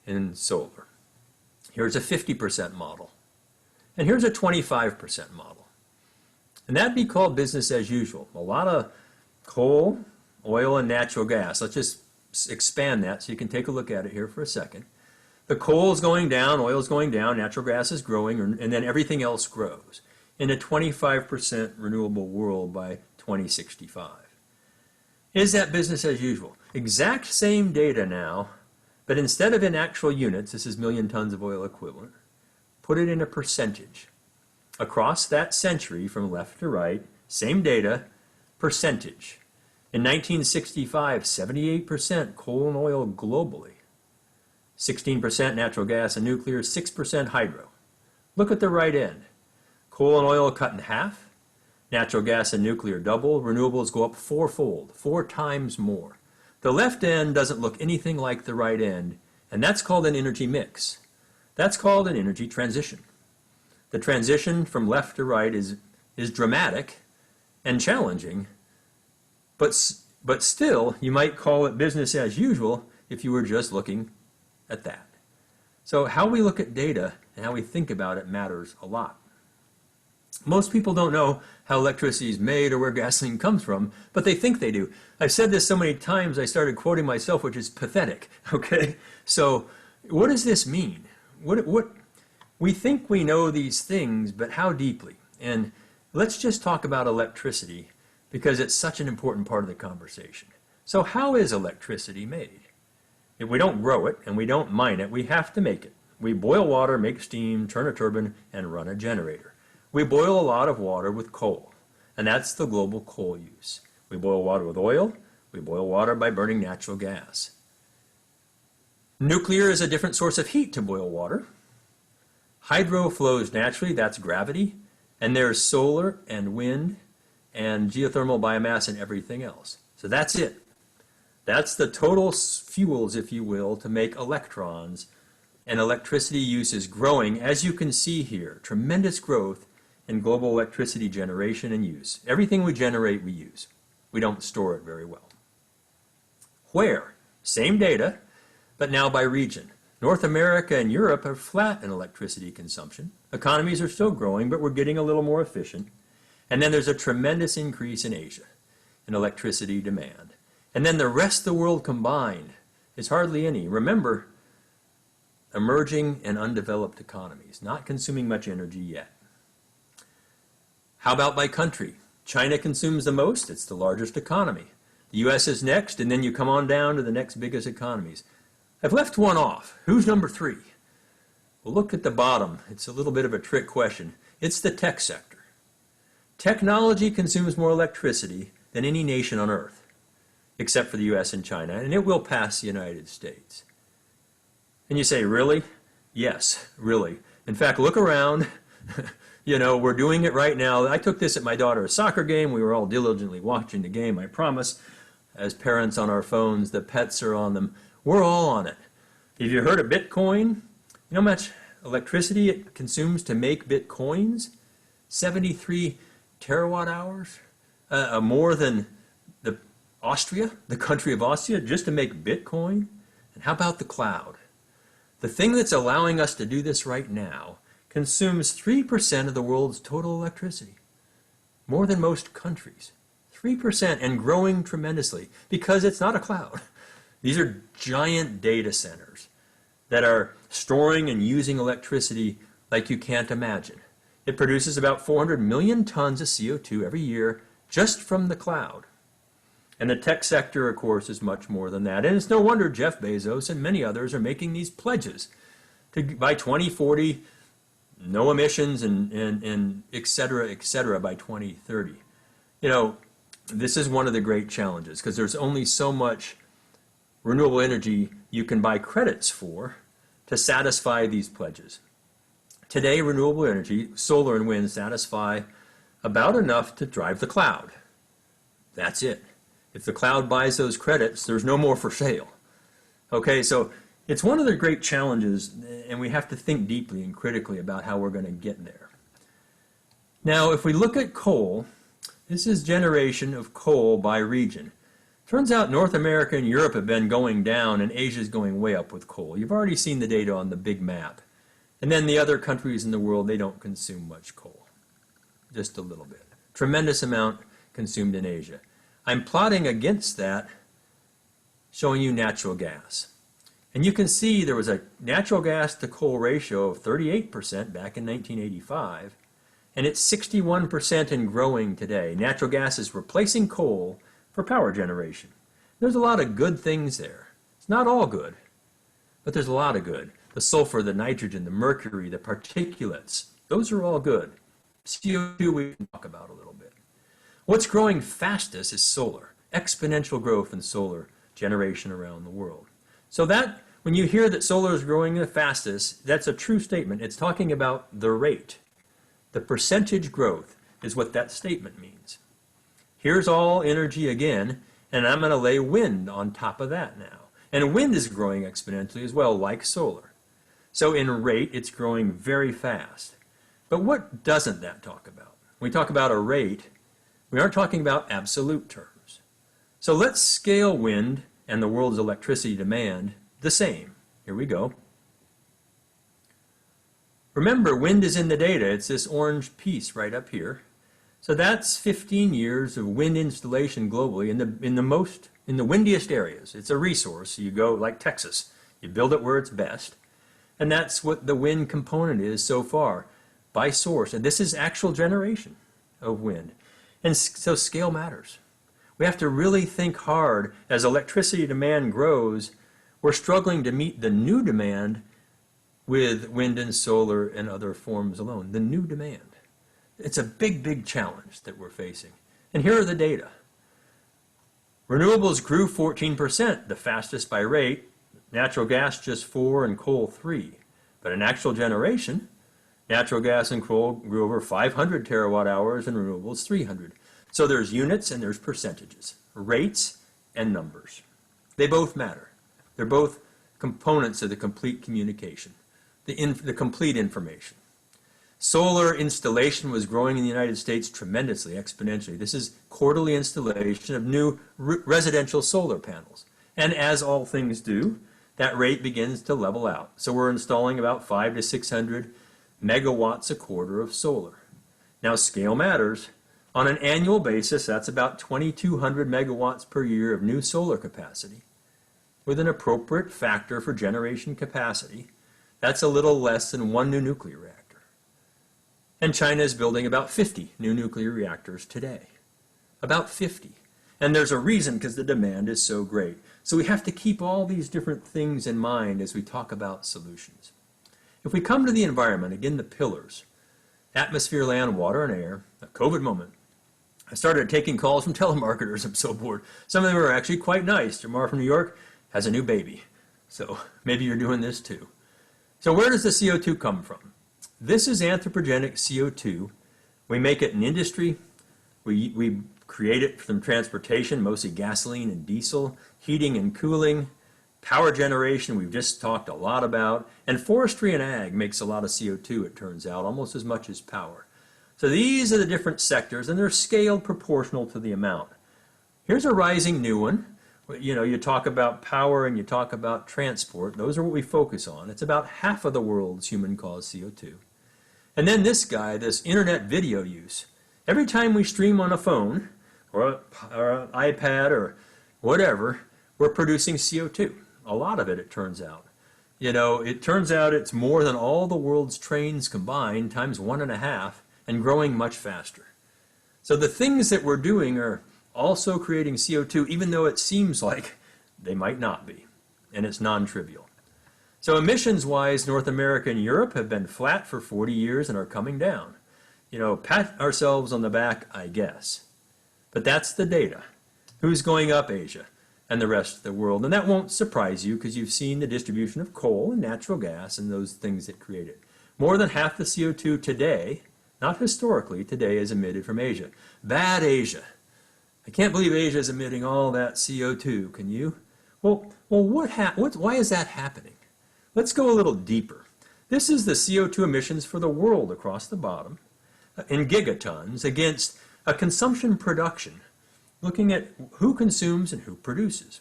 and solar. Here's a 50% model. And here's a 25% model. And that'd be called business as usual. A lot of coal, oil, and natural gas. Let's just expand that so you can take a look at it here for a second. The coal is going down, oil is going down, natural gas is growing, and then everything else grows in a 25% renewable world by 2065. Is that business as usual? Exact same data now, but instead of in actual units, this is million tons of oil equivalent, put it in a percentage. Across that century, from left to right, same data, percentage. In 1965, 78% coal and oil globally. 16% natural gas and nuclear, 6% hydro. Look at the right end. Coal and oil cut in half, natural gas and nuclear double, renewables go up fourfold, 4 times more. The left end doesn't look anything like the right end, and that's called an energy mix. That's called an energy transition. The transition from left to right is dramatic and challenging, but still, you might call it business as usual if you were just looking at that. So how we look at data and how we think about it matters a lot. Most people don't know how electricity is made or where gasoline comes from, but they think they do. I've said this so many times I started quoting myself, which is pathetic, okay? So what does this mean? We think we know these things, but how deeply? And let's just talk about electricity because it's such an important part of the conversation. So how is electricity made? If we don't grow it and we don't mine it, we have to make it. We boil water, make steam, turn a turbine, and run a generator. We boil a lot of water with coal, and that's the global coal use. We boil water with oil. We boil water by burning natural gas. Nuclear is a different source of heat to boil water. Hydro flows naturally, that's gravity, and there's solar and wind and geothermal biomass and everything else. So that's it. That's the total fuels, if you will, to make electrons, and electricity use is growing, as you can see here, tremendous growth in global electricity generation and use. Everything we generate, we use. We don't store it very well. Where? Same data, but now by region. North America and Europe are flat in electricity consumption. Economies are still growing, but we're getting a little more efficient. And then there's a tremendous increase in Asia in electricity demand. And then the rest of the world combined is hardly any. Remember, emerging and undeveloped economies, not consuming much energy yet. How about by country? China consumes the most. It's the largest economy. The U.S. is next, and then you come on down to the next biggest economies. I've left one off. Who's number 3? Well, look at the bottom. It's a little bit of a trick question. It's the tech sector. Technology consumes more electricity than any nation on Earth, except for the U.S. and China, and it will pass the United States. And you say, really? Yes, really. In fact, look around. You know, we're doing it right now. I took this at my daughter's soccer game. We were all diligently watching the game, I promise. As parents on our phones, the pets are on them. We're all on it. Have you heard of Bitcoin? You know how much electricity it consumes to make Bitcoins? 73 terawatt hours? More than Austria, the country of Austria, just to make Bitcoin? And how about the cloud? The thing that's allowing us to do this right now consumes 3% of the world's total electricity, more than most countries. 3% and growing tremendously because it's not a cloud. These are giant data centers that are storing and using electricity like you can't imagine. It produces about 400 million tons of CO2 every year just from the cloud. And the tech sector, of course, is much more than that. And it's no wonder Jeff Bezos and many others are making these pledges to, by 2040, no emissions and et cetera, by 2030. You know, this is one of the great challenges because there's only so much renewable energy you can buy credits for to satisfy these pledges. Today, renewable energy, solar and wind, satisfy about enough to drive the cloud. That's it. If the cloud buys those credits, there's no more for sale. Okay, so it's one of the great challenges, and we have to think deeply and critically about how we're going to get there. Now, if we look at coal, this is generation of coal by region. Turns out North America and Europe have been going down, and Asia is going way up with coal. You've already seen the data on the big map. And then the other countries in the world, they don't consume much coal, just a little bit. Tremendous amount consumed in Asia. I'm plotting against that showing you natural gas. And you can see there was a natural gas to coal ratio of 38% back in 1985, and it's 61% and growing today. Natural gas is replacing coal for power generation. There's a lot of good things there. It's not all good, but there's a lot of good. The sulfur, the nitrogen, the mercury, the particulates, those are all good. CO2 we can talk about a little bit. What's growing fastest is solar, exponential growth in solar generation around the world. So that, when you hear that solar is growing the fastest, that's a true statement. It's talking about the rate. The percentage growth is what that statement means. Here's all energy again, and I'm going to lay wind on top of that now. And wind is growing exponentially as well, like solar. So in rate, it's growing very fast. But what doesn't that talk about? When we talk about a rate, we aren't talking about absolute terms. So let's scale wind and the world's electricity demand the same. Here we go. Remember, wind is in the data. It's this orange piece right up here. So that's 15 years of wind installation globally in the windiest areas. It's a resource. You go like Texas. You build it where it's best. And that's what the wind component is so far by source. And this is actual generation of wind. And so scale matters. We have to really think hard. As electricity demand grows, we're struggling to meet the new demand with wind and solar and other forms alone. The new demand. It's a big, big challenge that we're facing. And here are the data. Renewables grew 14%, the fastest by rate. Natural gas just 4 and coal 3. But in actual generation, natural gas and coal grew over 500 terawatt hours and renewables 300. So there's units and there's percentages, rates and numbers. They both matter. They're both components of the complete communication, the complete information. Solar installation was growing in the United States tremendously, exponentially. This is quarterly installation of new residential solar panels. And as all things do, that rate begins to level out. So we're installing about 500 to 600 megawatts a quarter of solar. Now scale matters. On an annual basis, that's about 2,200 megawatts per year of new solar capacity. With an appropriate factor for generation capacity, that's a little less than one new nuclear reactor. And China is building about 50 new nuclear reactors today. About 50. And there's a reason, because the demand is so great. So we have to keep all these different things in mind as we talk about solutions. If we come to the environment, again, the pillars, atmosphere, land, water, and air, a COVID moment. I started taking calls from telemarketers. I'm so bored. Some of them are actually quite nice. Jamar from New York has a new baby. So maybe you're doing this too. So where does the CO2 come from? This is anthropogenic CO2. We make it in industry. We create it from transportation, mostly gasoline and diesel, heating and cooling, power generation we've just talked a lot about, and forestry and ag makes a lot of CO2, it turns out, almost as much as power. So these are the different sectors, and they're scaled proportional to the amount. Here's a rising new one. You know, you talk about power and you talk about transport. Those are what we focus on. It's about half of the world's human-caused CO2. And then this guy, this internet video use. Every time we stream on a phone or an iPad or whatever, we're producing CO2. A lot of it, it turns out. You know, it turns out it's more than all the world's trains combined times 1.5 and growing much faster. So the things that we're doing are also creating CO2, even though it seems like they might not be, and it's non-trivial. So emissions-wise, North America and Europe have been flat for 40 years and are coming down. You know, pat ourselves on the back, I guess. But that's the data. Who's going up? Asia and the rest of the world. And that won't surprise you because you've seen the distribution of coal and natural gas and those things that create it. More than half the CO2 today, not historically, today is emitted from Asia. Bad Asia. I can't believe Asia is emitting all that CO2, can you? Well, why is that happening? Let's go a little deeper. This is the CO2 emissions for the world across the bottom in gigatons against a consumption production, looking at who consumes and who produces.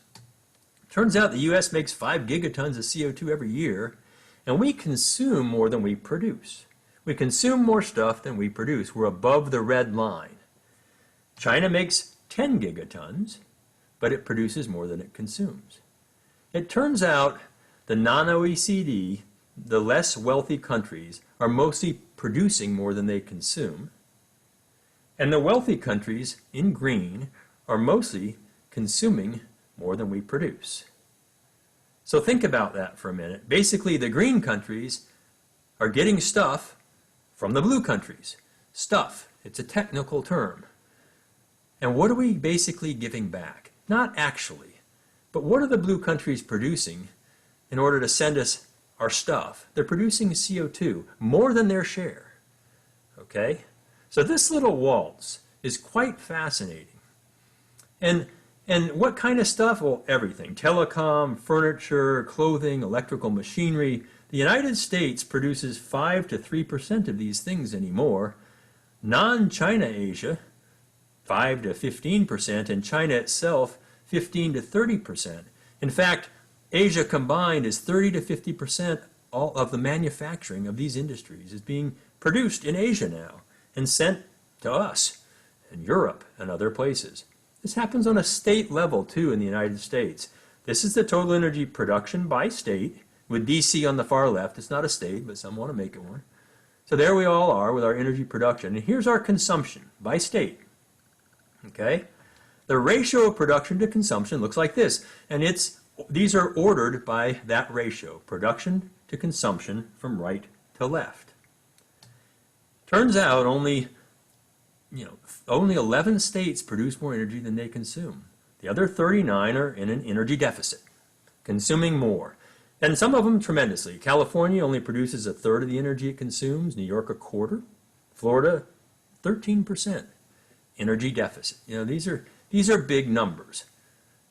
Turns out the U.S. makes 5 gigatons of CO2 every year, and we consume more than we produce. We consume more stuff than we produce. We're above the red line. China makes 10 gigatons, but it produces more than it consumes. It turns out the non-OECD, the less wealthy countries, are mostly producing more than they consume. And the wealthy countries, in green, are mostly consuming more than we produce. So think about that for a minute. Basically, the green countries are getting stuff from the blue countries. Stuff, it's a technical term. And what are we basically giving back? Not actually, but what are the blue countries producing in order to send us our stuff? They're producing CO2, more than their share. Okay? So this little waltz is quite fascinating. And what kind of stuff? Well, everything. Telecom, furniture, clothing, electrical machinery. The United States produces 5 to 3% of these things anymore. Non-China Asia, 5 to 15%, and China itself, 15 to 30%. In fact, Asia combined is 30 to 50% all of the manufacturing of these industries is being produced in Asia now and sent to us in Europe and other places. This happens on a state level too in the United States. This is the total energy production by state, with DC on the far left. It's not a state, but some want to make it one. So there we all are with our energy production. And here's our consumption by state. Okay? The ratio of production to consumption looks like this. And these are ordered by that ratio, production to consumption from right to left. Turns out only 11 states produce more energy than they consume. The other 39 are in an energy deficit, consuming more. And some of them tremendously. California only produces a third of the energy it consumes, New York a quarter, Florida 13% energy deficit. These are big numbers.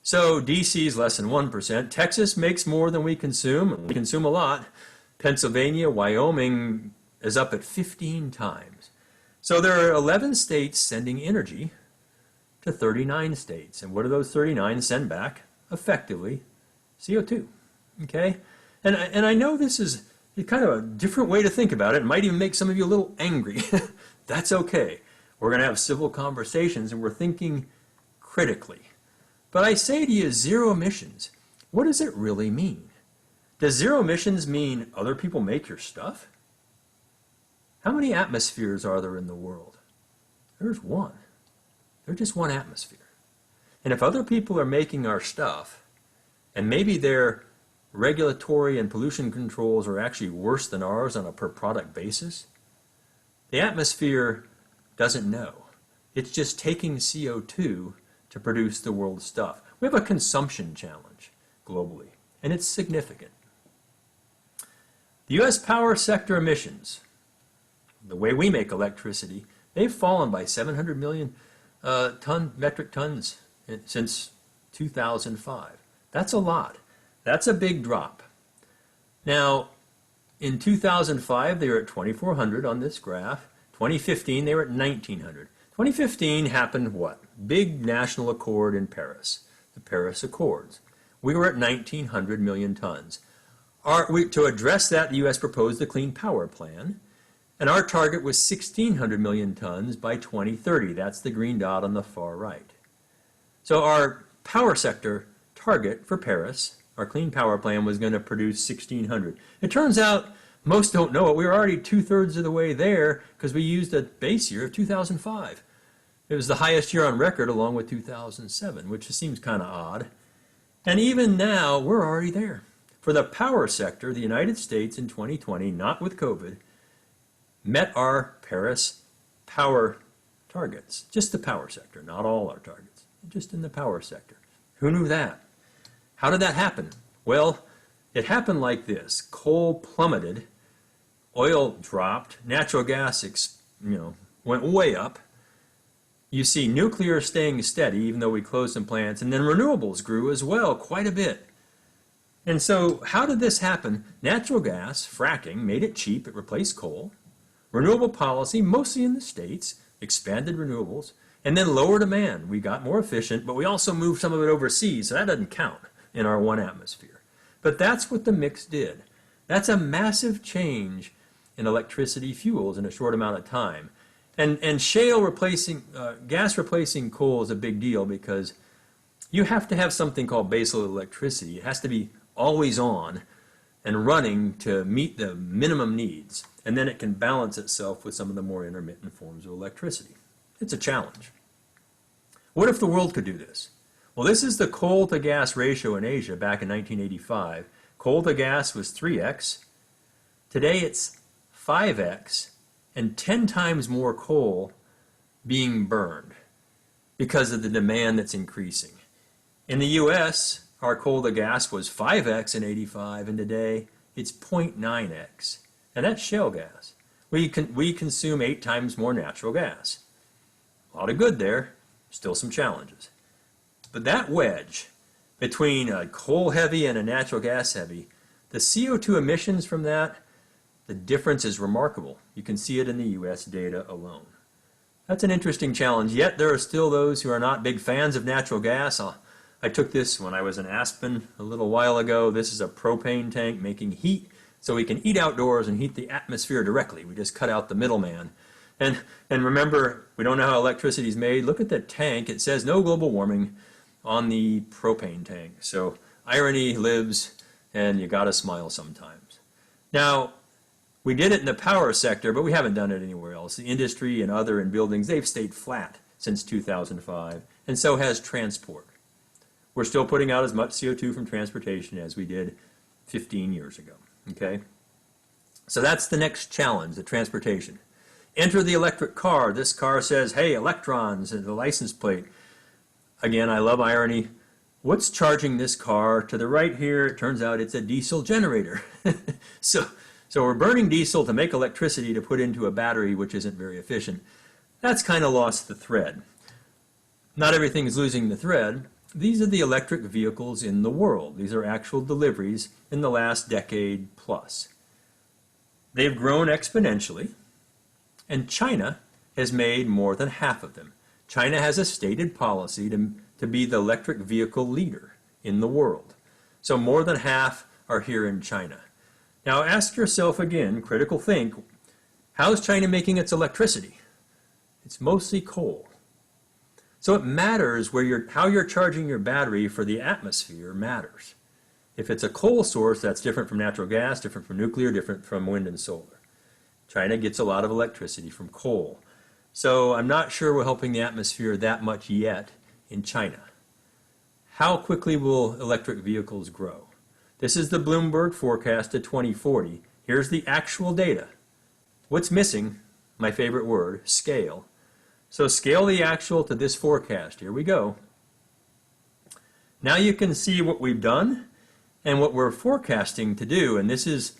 So DC is less than 1%. Texas makes more than we consume, and we consume a lot. Pennsylvania, Wyoming is up at 15 times. So there are 11 states sending energy to 39 states. And what do those 39 send back? Effectively, CO2. Okay? And I know this is kind of a different way to think about it. It might even make some of you a little angry. That's okay. We're going to have civil conversations, and we're thinking critically. But I say to you, zero emissions. What does it really mean? Does zero emissions mean other people make your stuff? How many atmospheres are there in the world? There's one. There's just one atmosphere. And if other people are making our stuff, and maybe their regulatory and pollution controls are actually worse than ours on a per product basis, the atmosphere doesn't know. It's just taking CO2 to produce the world's stuff. We have a consumption challenge globally, and it's significant. The U.S. power sector emissions, the way we make electricity, they've fallen by 700 million metric tons since 2005. That's a lot. That's a big drop. Now, in 2005, they were at 2,400 on this graph. 2015, they were at 1,900. 2015 happened what? Big national accord in Paris, the Paris Accords. We were at 1,900 million tons. To address that, the U.S. proposed the Clean Power Plan, and our target was 1,600 million tons by 2030. That's the green dot on the far right. So our power sector target for Paris, our Clean Power Plan, was going to produce 1,600. It turns out, most don't know it, we were already 2/3 of the way there because we used a base year of 2005. It was the highest year on record along with 2007, which seems kind of odd. And even now, we're already there. For the power sector, the United States in 2020, not with COVID, met our Paris power targets. Just the power sector, not all our targets, just in the power sector. Who knew that? How did that happen? Well, it happened like this. Coal plummeted, oil dropped, natural gas went way up. You see nuclear staying steady, even though we closed some plants, and then renewables grew as well, quite a bit. And so how did this happen? Natural gas, fracking, made it cheap, it replaced coal. Renewable policy, mostly in the States, expanded renewables, and then lower demand. We got more efficient, but we also moved some of it overseas, so that doesn't count in our one atmosphere. But that's what the mix did. That's a massive change in electricity fuels in a short amount of time. And shale replacing, gas replacing coal is a big deal because you have to have something called baseload electricity. It has to be always on and running to meet the minimum needs, and then it can balance itself with some of the more intermittent forms of electricity. It's a challenge. What if the world could do this? Well, this is the coal to gas ratio in Asia back in 1985. Coal to gas was 3x. Today it's 5x and 10 times more coal being burned because of the demand that's increasing. In the US, our coal to gas was 5x in 85, and today it's 0.9x. And that's shale gas. We consume 8 times more natural gas. A lot of good there, still some challenges. But that wedge between a coal heavy and a natural gas heavy, the CO2 emissions from that, the difference is remarkable. You can see it in the US data alone. That's an interesting challenge, yet there are still those who are not big fans of natural gas. I took this when I was in Aspen a little while ago. This is a propane tank making heat so we can eat outdoors and heat the atmosphere directly. We just cut out the middleman. And remember, we don't know how electricity is made. Look at the tank. It says no global warming on the propane tank. So irony lives, and you gotta smile sometimes. Now, we did it in the power sector, but we haven't done it anywhere else. The industry and other in buildings, they've stayed flat since 2005, and so has transport. We're still putting out as much CO2 from transportation as we did 15 years ago, okay? So that's the next challenge, the transportation. Enter the electric car. This car says, hey, electrons, and the license plate. Again, I love irony. What's charging this car? To the right here, it turns out it's a diesel generator. So we're burning diesel to make electricity to put into a battery, which isn't very efficient. That's kind of lost the thread. Not everything is losing the thread. These are the electric vehicles in the world. These are actual deliveries in the last decade plus. They've grown exponentially, and China has made more than half of them. China has a stated policy to be the electric vehicle leader in the world. So more than half are here in China. Now ask yourself again, critical think, how's China making its electricity? It's mostly coal. So it matters how you're charging your battery for the atmosphere matters. If it's a coal source, that's different from natural gas, different from nuclear, different from wind and solar. China gets a lot of electricity from coal. So I'm not sure we're helping the atmosphere that much yet in China. How quickly will electric vehicles grow? This is the Bloomberg forecast to 2040. Here's the actual data. What's missing? My favorite word, scale. So scale the actual to this forecast. Here we go. Now you can see what we've done and what we're forecasting to do. And this is,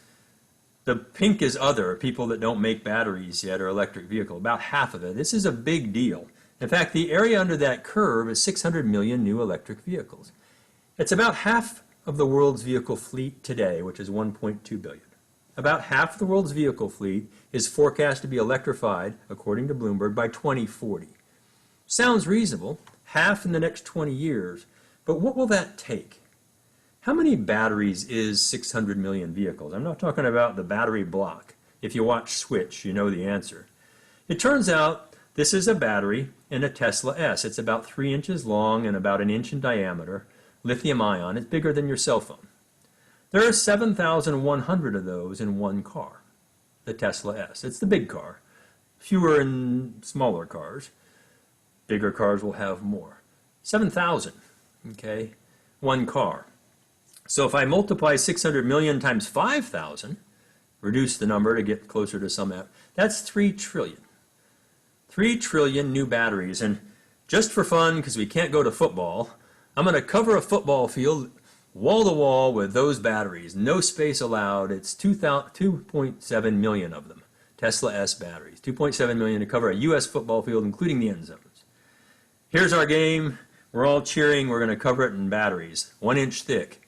the pink is other, people that don't make batteries yet or electric vehicle, about half of it. This is a big deal. In fact, the area under that curve is 600 million new electric vehicles. It's about half of the world's vehicle fleet today, which is 1.2 billion. About half of the world's vehicle fleet is forecast to be electrified, according to Bloomberg, by 2040. Sounds reasonable, half in the next 20 years, but what will that take? How many batteries is 600 million vehicles? I'm not talking about the battery block. If you watch Switch, you know the answer. It turns out this is a battery in a Tesla S. It's about 3 inches long and about 1 inch in diameter, lithium ion. It's bigger than your cell phone. There are 7,100 of those in one car, the Tesla S. It's the big car. Fewer in smaller cars. Bigger cars will have more. 7,000, okay, one car. So if I multiply 600 million times 5,000, reduce the number to get closer to some, that's 3 trillion. 3 trillion new batteries. And just for fun, because we can't go to football, I'm going to cover a football field wall to wall with those batteries. No space allowed. It's 2.7 million of them. Tesla S batteries. 2.7 million to cover a U.S. football field, including the end zones. Here's our game. We're all cheering. We're going to cover it in batteries. 1 inch thick.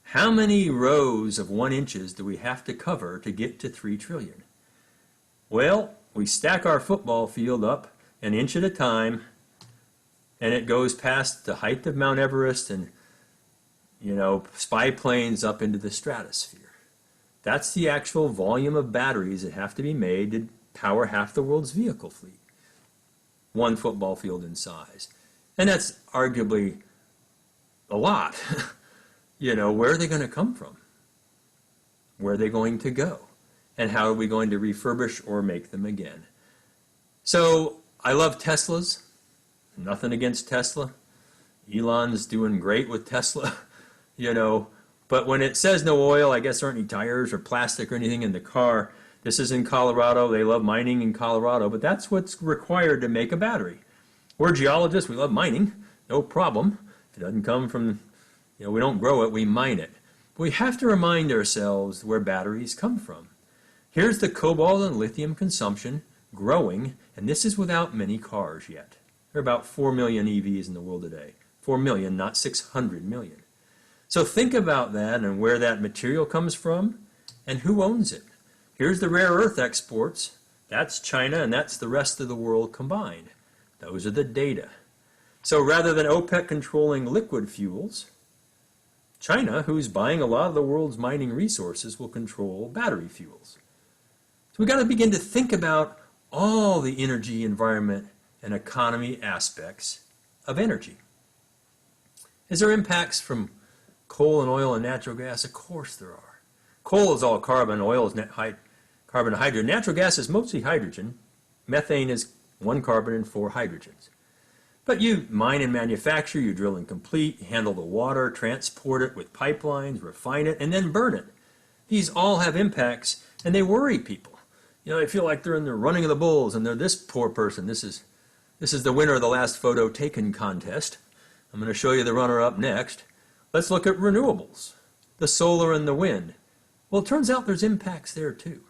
How many rows of 1 inches do we have to cover to get to 3 trillion? Well, we stack our football field up an inch at a time, and it goes past the height of Mount Everest and, you know, spy planes up into the stratosphere. That's the actual volume of batteries that have to be made to power half the world's vehicle fleet. 1 football field in size. And that's arguably a lot. Where are they going to come from? Where are they going to go? And how are we going to refurbish or make them again? So I love Teslas. Nothing against Tesla. Elon's doing great with Tesla, But when it says no oil, I guess there aren't any tires or plastic or anything in the car. This is in Colorado. They love mining in Colorado, but that's what's required to make a battery. We're geologists. We love mining. No problem. If it doesn't come from, we don't grow it, we mine it. But we have to remind ourselves where batteries come from. Here's the cobalt and lithium consumption growing, and this is without many cars yet. There are about 4 million EVs in the world today. 4 million, not 600 million. So think about that and where that material comes from and who owns it. Here's the rare earth exports. That's China, and that's the rest of the world combined. Those are the data. So rather than OPEC controlling liquid fuels, China, who's buying a lot of the world's mining resources, will control battery fuels. So we've got to begin to think about all the energy, environment, and economy aspects of energy. Is there impacts from coal and oil and natural gas? Of course there are. Coal is all carbon, oil is carbon and hydrogen. Natural gas is mostly hydrogen. Methane is 1 carbon and 4 hydrogens. But you mine and manufacture, you drill and complete, handle the water, transport it with pipelines, refine it, and then burn it. These all have impacts, and they worry people. They feel like they're in the running of the bulls, and they're this poor person. This is the winner of the last photo taken contest. I'm going to show you the runner-up next. Let's look at renewables, the solar and the wind. Well, it turns out there's impacts there too.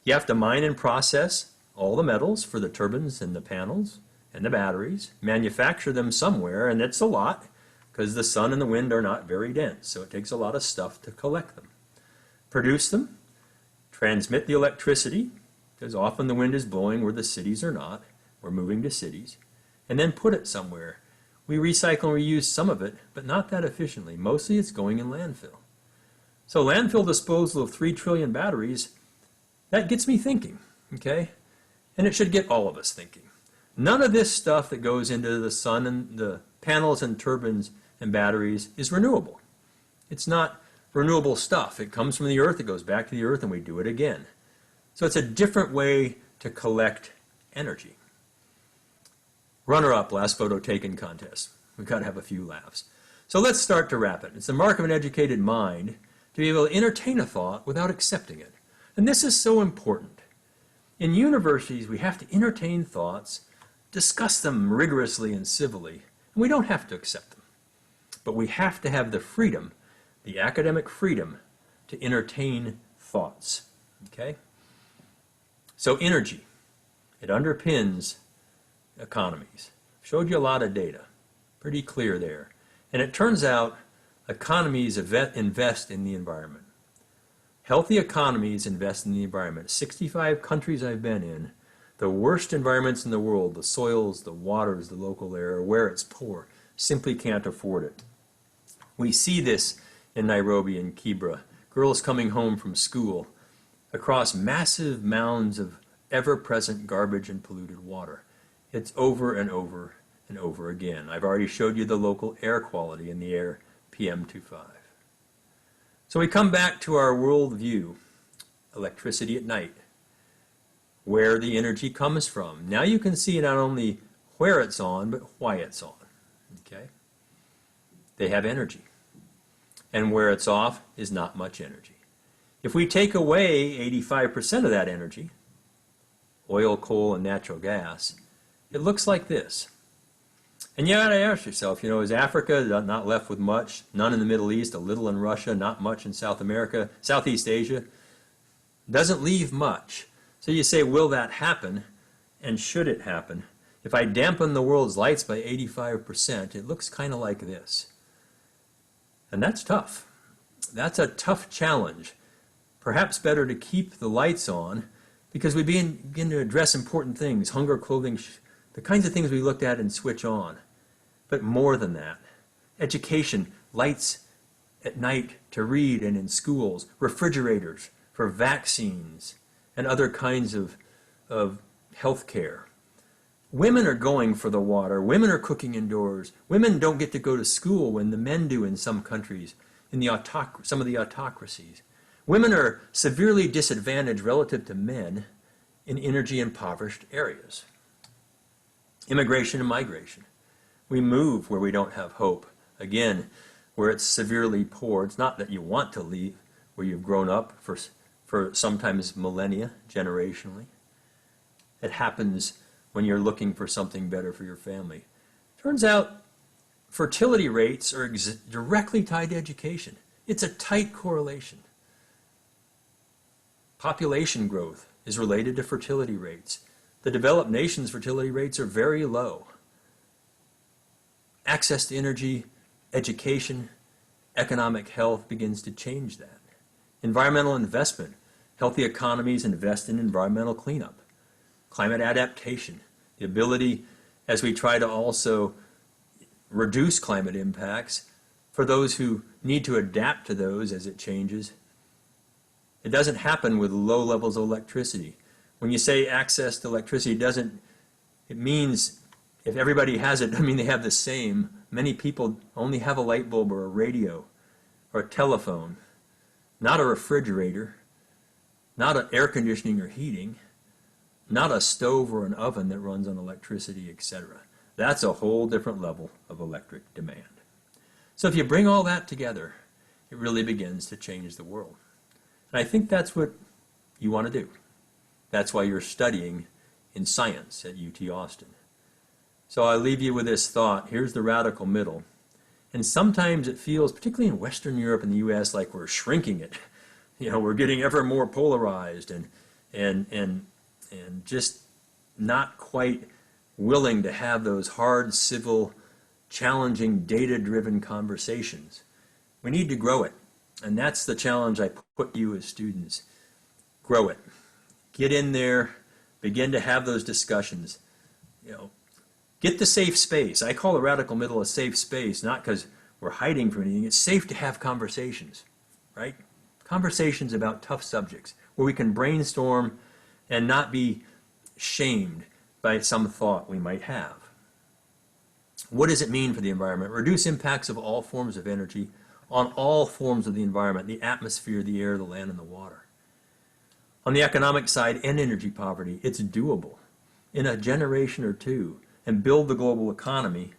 You have to mine and process all the metals for the turbines and the panels and the batteries, manufacture them somewhere, and it's a lot because the sun and the wind are not very dense, so it takes a lot of stuff to collect them. Produce them, transmit the electricity, because often the wind is blowing where the cities are not. We're moving to cities, and then put it somewhere. We recycle and reuse some of it, but not that efficiently. Mostly it's going in landfill. So landfill disposal of 3 trillion batteries, that gets me thinking, okay? And it should get all of us thinking. None of this stuff that goes into the sun and the panels and turbines and batteries is renewable. It's not renewable stuff. It comes from the earth, it goes back to the earth, and we do it again. So it's a different way to collect energy. Runner-up, last photo taken contest. We've got to have a few laughs. So let's start to wrap it. It's the mark of an educated mind to be able to entertain a thought without accepting it. And this is so important. In universities, we have to entertain thoughts, discuss them rigorously and civilly, and we don't have to accept them. But we have to have the freedom, the academic freedom, to entertain thoughts. Okay? So energy, it underpins economies. Showed you a lot of data. Pretty clear there. And it turns out economies invest in the environment. Healthy economies invest in the environment. 65 countries I've been in, the worst environments in the world, the soils, the waters, the local air, where it's poor, simply can't afford it. We see this in Nairobi and Kibra. Girls coming home from school across massive mounds of ever-present garbage and polluted water. It's over and over and over again. I've already showed you the local air quality in the air, PM2.5. So we come back to our world view, electricity at night, where the energy comes from. Now you can see not only where it's on, but why it's on. Okay? They have energy. And where it's off is not much energy. If we take away 85% of that energy, oil, coal, and natural gas, it looks like this. And you got to ask yourself, is Africa not left with much? None in the Middle East, a little in Russia, not much in South America, Southeast Asia. Doesn't leave much. So you say, will that happen? And should it happen? If I dampen the world's lights by 85%, it looks kind of like this. And that's tough. That's a tough challenge. Perhaps better to keep the lights on because we begin to address important things, hunger, clothing, the kinds of things we looked at and switch on. But more than that, education, lights at night to read and in schools, refrigerators for vaccines and other kinds of health care. Women are going for the water. Women are cooking indoors. Women don't get to go to school when the men do in some countries, in the some of the autocracies. Women are severely disadvantaged relative to men in energy impoverished areas. Immigration and migration. We move where we don't have hope. Again, where it's severely poor. It's not that you want to leave where you've grown up for sometimes millennia, generationally. It happens when you're looking for something better for your family. Turns out fertility rates are directly tied to education. It's a tight correlation. Population growth is related to fertility rates. The developed nations' fertility rates are very low. Access to energy, education, economic health begins to change that. Environmental investment. Healthy economies invest in environmental cleanup. Climate adaptation, the ability, as we try to also reduce climate impacts, for those who need to adapt to those as it changes. It doesn't happen with low levels of electricity. When you say access to electricity, it means if everybody has it, I mean they have the same. Many people only have a light bulb or a radio or a telephone, not a refrigerator, not an air conditioning or heating, not a stove or an oven that runs on electricity, etc. That's a whole different level of electric demand. So if you bring all that together, it really begins to change the world. And I think that's what you want to do. That's why you're studying in science at UT Austin. So I leave you with this thought. Here's the radical middle. And sometimes it feels, particularly in Western Europe and the US, like we're shrinking it. You know, we're getting ever more polarized and just not quite willing to have those hard, civil, challenging, data-driven conversations. We need to grow it. And that's the challenge I put you as students. Grow it. Get in there, begin to have those discussions. You know, get the safe space. I call the radical middle a safe space, not because we're hiding from anything. It's safe to have conversations, right? Conversations about tough subjects where we can brainstorm and not be shamed by some thought we might have. What does it mean for the environment? Reduce impacts of all forms of energy on all forms of the environment, the atmosphere, the air, the land, and the water. On the economic side, end energy poverty. It's doable in a generation or two and build the global economy.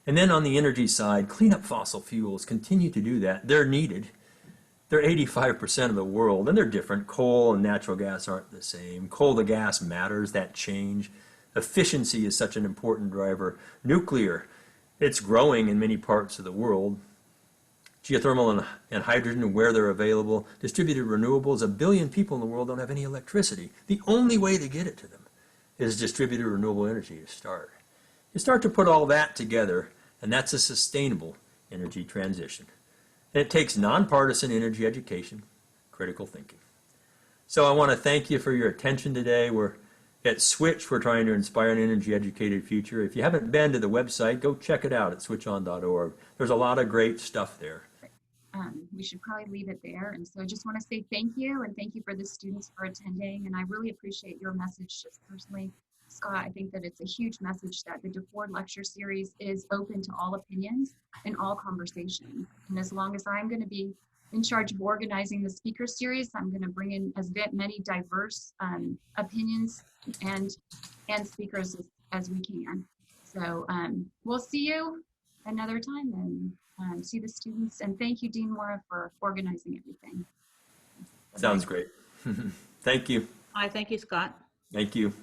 And then on the energy side, clean up fossil fuels, continue to do that. They're needed. They're 85% of the world, and they're different. Coal and natural gas aren't the same. Coal to gas matters, that change. Efficiency is such an important driver. Nuclear, it's growing in many parts of the world. Geothermal and hydrogen where they're available. Distributed renewables, 1 billion people in the world don't have any electricity. The only way to get it to them is distributed renewable energy to start. You start to put all that together, and that's a sustainable energy transition. And it takes nonpartisan energy education, critical thinking. So I want to thank you for your attention today. We're at Switch. We're trying to inspire an energy-educated future. If you haven't been to the website, go check it out at switchon.org. There's a lot of great stuff there. We should probably leave it there. And so I just want to say thank you, and thank you for the students for attending. And I really appreciate your message just personally. Scott, I think that it's a huge message that the DeFord Lecture Series is open to all opinions and all conversations. And as long as I'm going to be in charge of organizing the speaker series, I'm going to bring in as many diverse opinions and speakers as we can. So we'll see you another time, and see the students. And thank you, Dean Mora, for organizing everything. Sounds great. Thank you. Hi, thank you, Scott. Thank you.